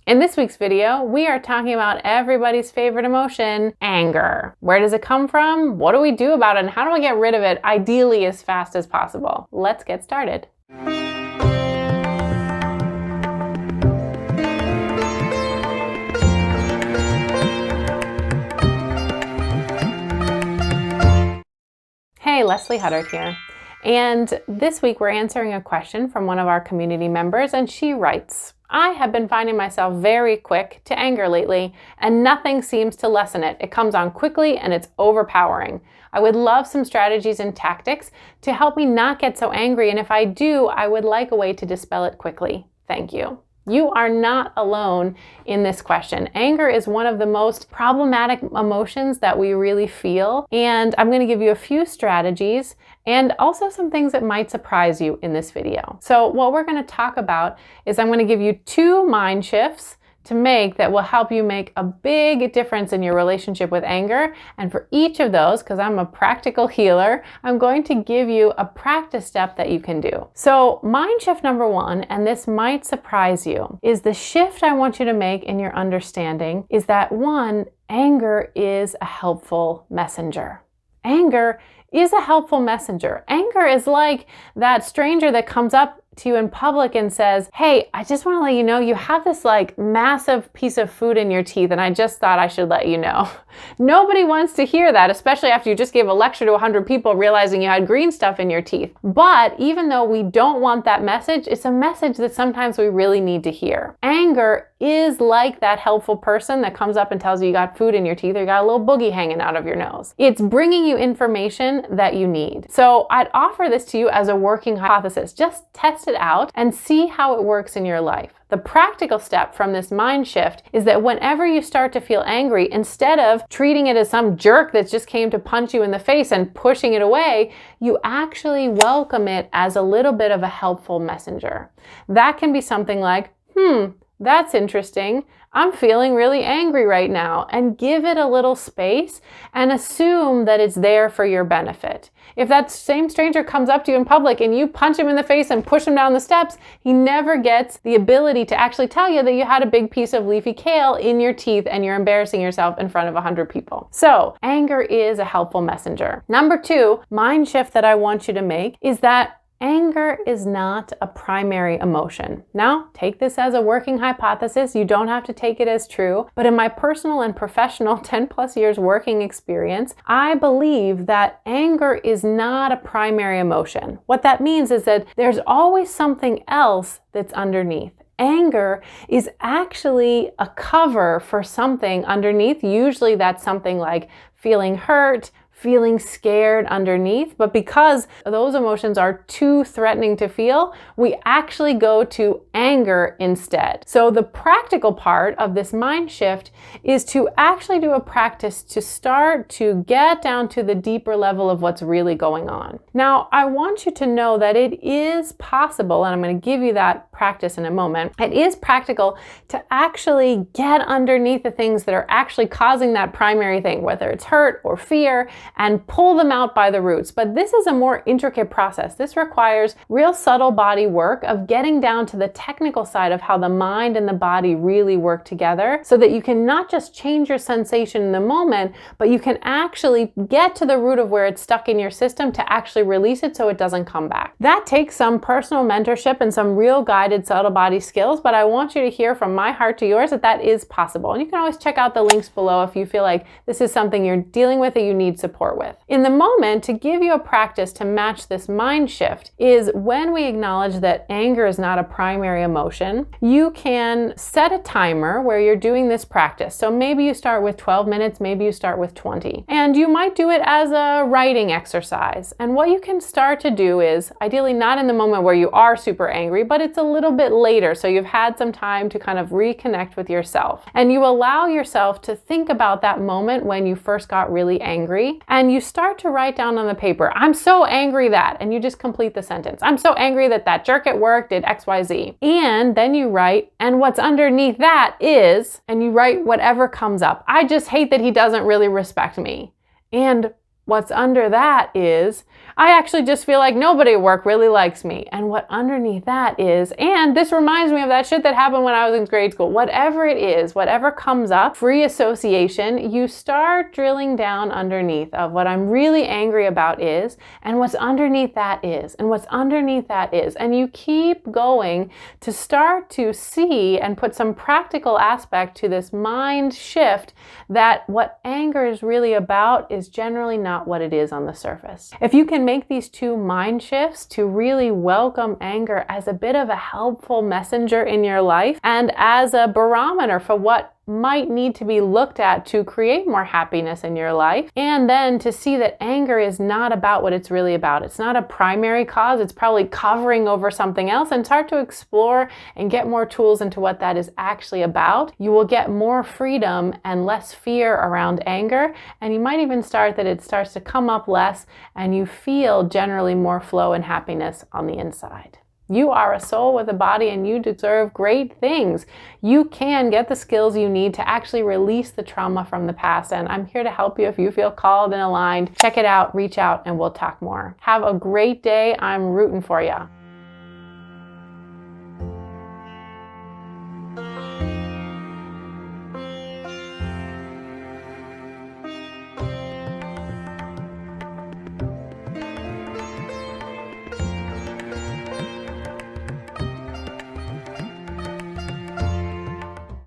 In this week's video, we are talking about everybody's favorite emotion, anger. Where does it come from? What do we do about it? And how do I get rid of it, ideally as fast as possible? Let's get started. Hey, Leslie Huddard here. And this week we're answering a question from one of our community members, and she writes, I have been finding myself very quick to anger lately, and nothing seems to lessen it. It comes on quickly and it's overpowering. I would love some strategies and tactics to help me not get so angry, and if I do, I would like a way to dispel it quickly. Thank you. You are not alone in this question. Anger is one of the most problematic emotions that we really feel, and I'm going to give you a few strategies and also some things that might surprise you in this video. So what we're going to talk about is I'm going to give you 2 mind shifts to make that will help you make a big difference in your relationship with anger. And for each of those, because I'm a practical healer, I'm going to give you a practice step that you can do. So mind shift number 1, and this might surprise you, is the shift I want you to make in your understanding is that 1, anger is a helpful messenger. Anger is a helpful messenger. Anger is like that stranger that comes up to you in public and says, hey, I just want to let you know you have this like massive piece of food in your teeth and I just thought I should let you know. Nobody wants to hear that, especially after you just gave a lecture to 100 people realizing you had green stuff in your teeth. But even though we don't want that message, it's a message that sometimes we really need to hear. Anger is like that helpful person that comes up and tells you got food in your teeth or you got a little boogie hanging out of your nose. It's bringing you information that you need. So I'd offer this to you as a working hypothesis. Just test it out and see how it works in your life. The practical step from this mind shift is that whenever you start to feel angry, instead of treating it as some jerk that just came to punch you in the face and pushing it away, you actually welcome it as a little bit of a helpful messenger. That can be something like, that's interesting. I'm feeling really angry right now, and give it a little space and assume that it's there for your benefit. If that same stranger comes up to you in public and you punch him in the face and push him down the steps, he never gets the ability to actually tell you that you had a big piece of leafy kale in your teeth and you're embarrassing yourself in front of 100 people. So anger is a helpful messenger. Number 2, mind shift that I want you to make is that anger is not a primary emotion. Now, take this as a working hypothesis. You don't have to take it as true. But in my personal and professional 10 plus years working experience, I believe that anger is not a primary emotion. What that means is that there's always something else that's underneath. Anger is actually a cover for something underneath. Usually that's something like feeling hurt, feeling scared underneath, but because those emotions are too threatening to feel, we actually go to anger instead. So the practical part of this mind shift is to actually do a practice to start to get down to the deeper level of what's really going on. Now, I want you to know that it is possible, and I'm going to give you that practice in a moment. It is practical to actually get underneath the things that are actually causing that primary thing, whether it's hurt or fear, and pull them out by the roots. But this is a more intricate process. This requires real subtle body work of getting down to the technical side of how the mind and the body really work together so that you can not just change your sensation in the moment, but you can actually get to the root of where it's stuck in your system to actually release it so it doesn't come back. That takes some personal mentorship and some real guided subtle body skills, but I want you to hear from my heart to yours that that is possible. And you can always check out the links below if you feel like this is something you're dealing with or you need support with. In the moment, to give you a practice to match this mind shift is when we acknowledge that anger is not a primary emotion, you can set a timer where you're doing this practice. So maybe you start with 12 minutes, maybe you start with 20. And you might do it as a writing exercise. And what you can start to do is, ideally not in the moment where you are super angry, but it's a little bit later. So you've had some time to kind of reconnect with yourself. And you allow yourself to think about that moment when you first got really angry. And you start to write down on the paper, I'm so angry that, and you just complete the sentence. I'm so angry that that jerk at work did XYZ. And then you write, and what's underneath that is, and you write whatever comes up. I just hate that he doesn't really respect me. And What's under that is, I actually just feel like nobody at work really likes me. And what underneath that is, and this reminds me of that shit that happened when I was in grade school. Whatever it is, whatever comes up, free association, you start drilling down underneath of what I'm really angry about is, and what's underneath that is, and what's underneath that is. And you keep going to start to see and put some practical aspect to this mind shift that what anger is really about is generally not what it is on the surface. If you can make these two mind shifts to really welcome anger as a bit of a helpful messenger in your life and as a barometer for what might need to be looked at to create more happiness in your life, and then to see that anger is not about what it's really about. It's not a primary cause. It's probably covering over something else, and start to explore and get more tools into what that is actually about. You will get more freedom and less fear around anger, and you might even start that it starts to come up less and you feel generally more flow and happiness on the inside. You are a soul with a body and you deserve great things. You can get the skills you need to actually release the trauma from the past, and I'm here to help you if you feel called and aligned. Check it out, reach out, and we'll talk more. Have a great day. I'm rooting for you.